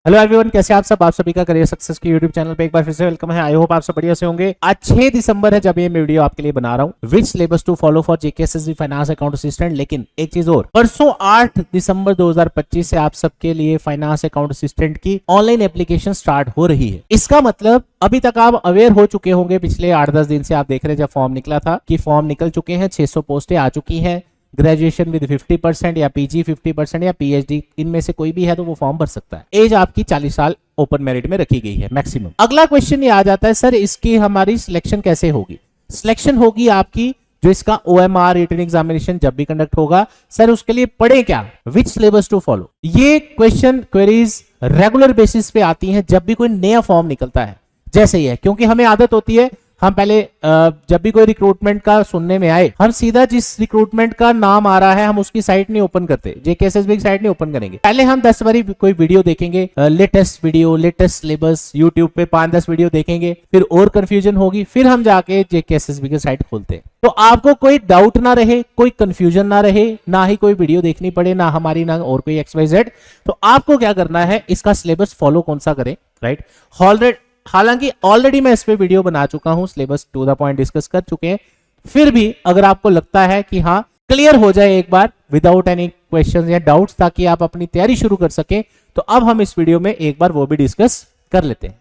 Hello everyone, कैसे आप सब? आप सभी का करियर सक्सेस के यूट्यूब चैनल पे एक बार फिर से वेलकम है। आई होप आप सब बढ़िया से होंगे। आज 6 दिसंबर है जब ये मैं वीडियो आपके लिए बना रहा हूँ, which syllabus to follow for JKSSB finance account assistant. लेकिन एक चीज और, परसों 8 दिसंबर 2025 से आप सबके लिए फाइनेंस अकाउंट असिस्टेंट की ऑनलाइन एप्लीकेशन स्टार्ट हो रही है। इसका मतलब अभी तक आप अवेयर हो चुके होंगे, पिछले 8-10 दिन से आप देख रहे हैं जब फॉर्म निकला था कि फॉर्म निकल चुके हैं, 600 पोस्टें आ चुकी हैं। ग्रेजुएशन विद 50% या पीजी 50% या पीएचडी, इनमें से कोई भी है तो वो फॉर्म भर सकता है। एज आपकी 40 साल ओपन मेरिट में रखी गई है मैक्सिमम। अगला क्वेश्चन ये आ जाता है, सर इसकी हमारी सिलेक्शन कैसे होगी? सिलेक्शन होगी आपकी जो इसका ओएमआर रिटन एग्जामिनेशन जब भी कंडक्ट होगा, सर उसके लिए पढ़े क्या, विच सिलेबस टू फॉलो। ये क्वेश्चन क्वेरीज रेगुलर बेसिस पे आती हैं जब भी कोई नया फॉर्म निकलता है। जैसे ही है, क्योंकि हमें आदत होती है, हम पहले जब भी कोई रिक्रूटमेंट का सुनने में आए, हम सीधा जिस रिक्रूटमेंट का नाम आ रहा है हम उसकी साइट नहीं ओपन करते, जेकेएसएसबी की साइट नहीं ओपन करेंगे। पहले हम 10 बारी कोई वीडियो देखेंगे, latest video, latest syllabus, YouTube पे 5-10 वीडियो देखेंगे, फिर और कंफ्यूजन होगी, फिर हम जाके जेकेएसएसबी की साइट खोलते हैं। तो आपको कोई डाउट ना रहे, कोई कंफ्यूजन ना रहे, ना ही कोई वीडियो देखनी पड़े, ना हमारी ना और कोई XYZ, तो आपको क्या करना है, इसका सिलेबस फॉलो कौन सा करें, राइट। हालांकि ऑलरेडी मैं इस पे वीडियो बना चुका हूं, syllabus to the point discuss कर चुके हैं। फिर भी अगर आपको लगता है कि हाँ क्लियर हो जाए एक बार विदाउट एनी क्वेश्चंस या डाउट्स, ताकि आप अपनी तैयारी शुरू कर सकें, तो अब हम इस वीडियो में एक बार वो भी डिस्कस कर लेते हैं।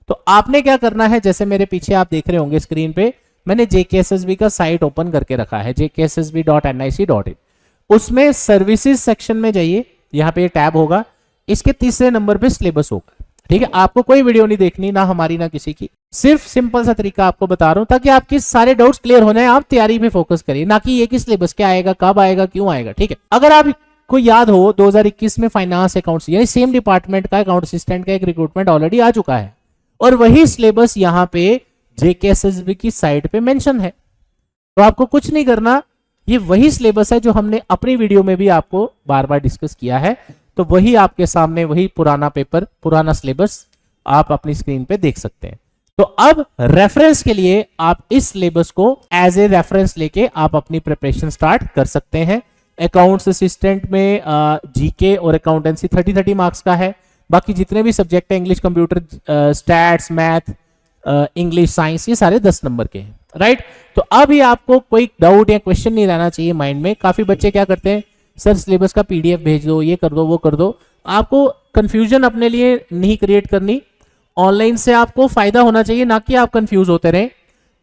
तो आपने क्या करना है, जैसे मेरे पीछे आप देख रहे होंगे स्क्रीन पे, मैंने जेकेएसएसबी का साइट ओपन करके रखा है, jkssb.nic.in। उसमें सर्विसेज सेक्शन में जाइए, यहाँ पे टैब होगा, इसके तीसरे नंबर पे सिलेबस होगा। ठीक है, आपको कोई वीडियो नहीं देखनी, ना हमारी ना किसी की, सिर्फ सिंपल सा तरीका आपको बता रहा हूं ताकि आपके सारे डाउट्स क्लियर हो जाए। आप तैयारी पे फोकस करिए, ना कि ये कि सिलेबस क्या आएगा, कब आएगा, क्यों आएगा। ठीक है, अगर आपको याद हो 2021 में फाइनेंस अकाउंट्स यानी सेम डिपार्टमेंट का अकाउंट असिस्टेंट का एक रिक्रूटमेंट ऑलरेडी आ चुका है, और वही सिलेबस यहाँ पे जेकेएसएसबी की साइट पे मेंशन है। तो आपको कुछ नहीं करना, ये वही सिलेबस है जो हमने अपनी वीडियो में भी आपको बार बार डिस्कस किया है। तो वही आपके सामने, वही पुराना पेपर, पुराना सिलेबस आप अपनी स्क्रीन पे देख सकते हैं। तो अब रेफरेंस के लिए आप इस सिलेबस को एज ए रेफरेंस लेके आप अपनी प्रिपरेशन स्टार्ट कर सकते हैं। अकाउंट्स असिस्टेंट में जीके और अकाउंटेंसी 30-30 मार्क्स का है। बाकी जितने भी सब्जेक्ट है, English, computer, stats, math, English, science, ये सारे 10 नंबर के हैं, राइट। तो अभी आपको कोई डाउट या क्वेश्चन नहीं रहना चाहिए माइंड में। काफी बच्चे क्या करते हैं, सर सिलेबस का PDF भेज दो, ये कर दो, वो कर दो। आपको कंफ्यूजन अपने लिए नहीं क्रिएट करनी, ऑनलाइन से आपको फायदा होना चाहिए, ना कि आप कंफ्यूज होते रहें।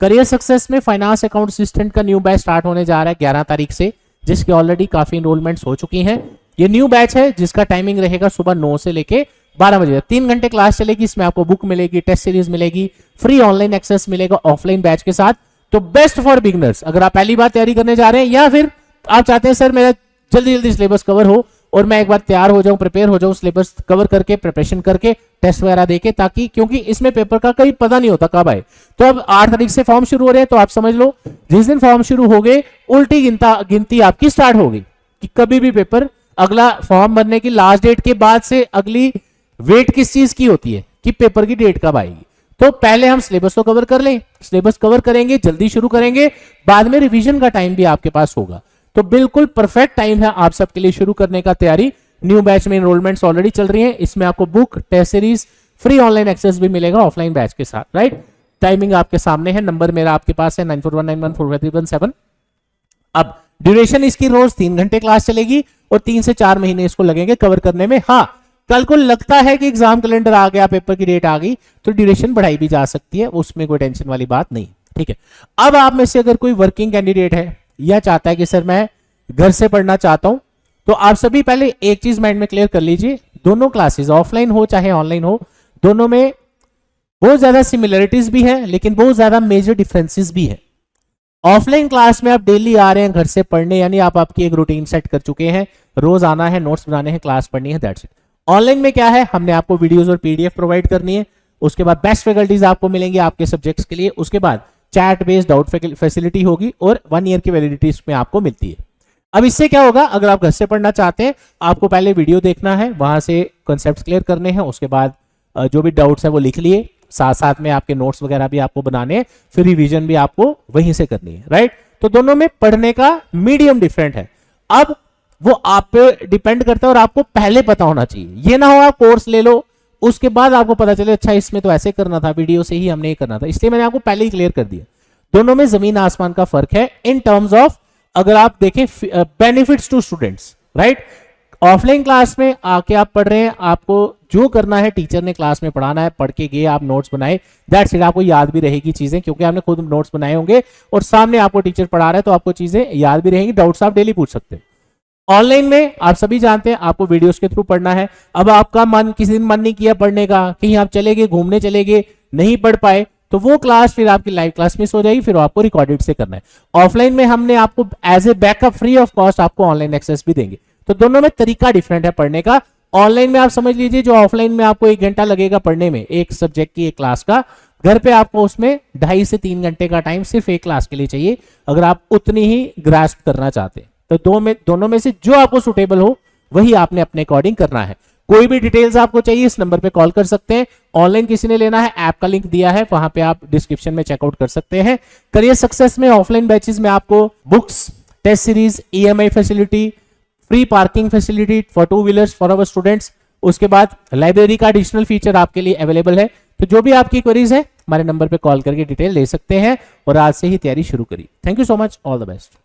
करियर सक्सेस में फाइनेंस अकाउंट असिस्टेंट का न्यू बैच स्टार्ट होने जा रहा है 11 तारीख से, जिसके ऑलरेडी काफी इनरोलमेंट्स हो चुकी हैं। ये न्यू बैच है जिसका टाइमिंग रहेगा सुबह 9 से लेके 12 बजे, 3 घंटे क्लास चलेगी। इसमें आपको बुक मिलेगी, टेस्ट सीरीज मिलेगी, फ्री ऑनलाइन एक्सेस मिलेगा ऑफलाइन बैच के साथ। तो बेस्ट फॉर बिगनर्स, अगर आप पहली बार तैयारी करने जा रहे हैं, या फिर आप चाहते हैं सर मेरा जल्दी जल्दी सिलेबस कवर हो और मैं एक बार तैयार हो जाऊं, प्रिपेयर हो जाऊं, सिलेबस कवर करके, प्रिपरेशन करके, टेस्ट वगैरह देके, ताकि क्योंकि इसमें पेपर का कहीं पता नहीं होता कब आए। तो अब 8 तारीख से फॉर्म शुरू हो रहे हैं, तो आप समझ लो जिस दिन फॉर्म शुरू हो गए, उल्टी गिनती आपकी स्टार्ट होगी कि कभी भी पेपर, अगला फॉर्म भरने की लास्ट डेट के बाद से अगली वेट किस चीज की होती है कि पेपर की डेट कब आएगी। तो पहले हम सिलेबस तो कवर कर लें, सिलेबस कवर करेंगे, जल्दी शुरू करेंगे, बाद में रिवीजन का टाइम भी आपके पास होगा। तो बिल्कुल परफेक्ट टाइम है आप सबके लिए शुरू करने का तैयारी। न्यू बैच में एनरोलमेंट्स ऑलरेडी चल रही हैं, इसमें आपको book, test series, free online access भी मिलेगा ऑफलाइन बैच के साथ, राइट। टाइमिंग आपके सामने है, नंबर मेरा आपके पास है 9419145317। अब ड्यूरेशन इसकी रोज 3 घंटे क्लास चलेगी और 3 से 4 महीने इसको लगेंगे कवर करने में। हाँ, कल को लगता है कि एग्जाम कैलेंडर आ गया, पेपर की डेट आ गई, तो ड्यूरेशन बढ़ाई भी जा सकती है, उसमें कोई टेंशन वाली बात नहीं, ठीक है। अब आप में से अगर कोई वर्किंग कैंडिडेट है या चाहता है कि सर मैं घर से पढ़ना चाहता हूं, तो आप सभी पहले एक चीज माइंड में क्लियर कर लीजिए, दोनों क्लासेस ऑफलाइन हो चाहे ऑनलाइन हो, दोनों में बहुत ज्यादा सिमिलरिटीज भी है, लेकिन बहुत ज्यादा मेजर डिफरेंसेस भी है। ऑफलाइन क्लास में आप डेली आ रहे हैं घर से पढ़ने, यानी आप आपकी एक रूटीन सेट कर चुके हैं, रोज आना है, नोट्स बनाने हैं, क्लास पढ़नी है, दैट्स इट। ऑनलाइन में क्या है, हमने आपको वीडियोस और PDF प्रोवाइड करनी है, उसके बाद बेस्ट फैकल्टीज आपको मिलेंगे आपके सब्जेक्ट्स के लिए, उसके बाद चैट बेस्ड डाउट फैसिलिटी होगी और 1 ईयर की वैलिडिटी इसमें आपको मिलती है। अब इससे क्या होगा, अगर आप घर से पढ़ना चाहते हैं, आपको पहले वीडियो देखना है, वहां से कॉन्सेप्ट्स क्लियर करने हैं, उसके बाद जो भी डाउट्स है वो लिख लिए, साथ साथ में आपके नोट्स वगैरह भी आपको बनाने हैं, फिर रिवीजन भी आपको वहीं से करनी है, राइट। तो दोनों में पढ़ने का मीडियम डिफरेंट है। अब वो आप पे डिपेंड करता है और आपको पहले पता होना चाहिए। ये ना हो आप कोर्स ले लो, उसके बाद आपको पता चले अच्छा इसमें तो ऐसे करना था, वीडियो से ही हमने ये करना था, इसलिए मैंने आपको पहले ही क्लियर कर दिया। दोनों में जमीन आसमान का फर्क है इन टर्म्स ऑफ, अगर आप देखें benefits to students, right. Offline class में आके आप पढ़ रहे हैं, आपको जो करना है टीचर ने क्लास में पढ़ाना है, पढ़ के गए आप नोट्स बनाए, दैट्स इट, आपको याद भी रहेगी चीजें क्योंकि आपने खुद नोट्स बनाए होंगे और सामने आपको टीचर पढ़ा रहा है तो आपको चीजें याद भी रहेंगी, डाउट्स आप डेली पूछ सकते हैं। ऑनलाइन में आप सभी जानते हैं आपको वीडियोस के थ्रू पढ़ना है। अब आपका मन किसी दिन मन नहीं किया पढ़ने का, कहीं आप चले गए, घूमने चले गए, नहीं पढ़ पाए, तो वो क्लास फिर आपकी लाइव क्लास मिस हो जाएगी, फिर आपको रिकॉर्डेड से करना है। ऑफलाइन में हमने आपको as a backup free of cost आपको ऑनलाइन एक्सेस भी देंगे, तो दोनों में तरीका डिफरेंट है पढ़ने का। ऑनलाइन में आप समझ लीजिए जो ऑफलाइन में आपको 1 घंटा लगेगा पढ़ने में एक सब्जेक्ट की एक क्लास का, घर पे आपको उसमें 2.5 से 3 घंटे का टाइम सिर्फ एक क्लास के लिए चाहिए, अगर आप उतनी ही ग्रास्प करना चाहते हैं। तो दोनों में से जो आपको सुटेबल हो वही आपने अपने अकॉर्डिंग करना है। कोई भी डिटेल्स आपको चाहिए इस नंबर पे कॉल कर सकते हैं। ऑनलाइन किसी ने लेना है, ऐप का लिंक दिया है, वहां पे आप डिस्क्रिप्शन में चेकआउट कर सकते हैं। करियर सक्सेस में ऑफलाइन बैचेस में आपको books, test series, EMI facility, free parking facility for 2 wheelers for our students, उसके बाद लाइब्रेरी का एडिशनल फीचर आपके लिए अवेलेबल है। तो जो भी आपकी क्वेरीज है हमारे नंबर पे कॉल करके डिटेल ले सकते हैं और आज से ही तैयारी शुरू करिए। Thank you so much, all the best.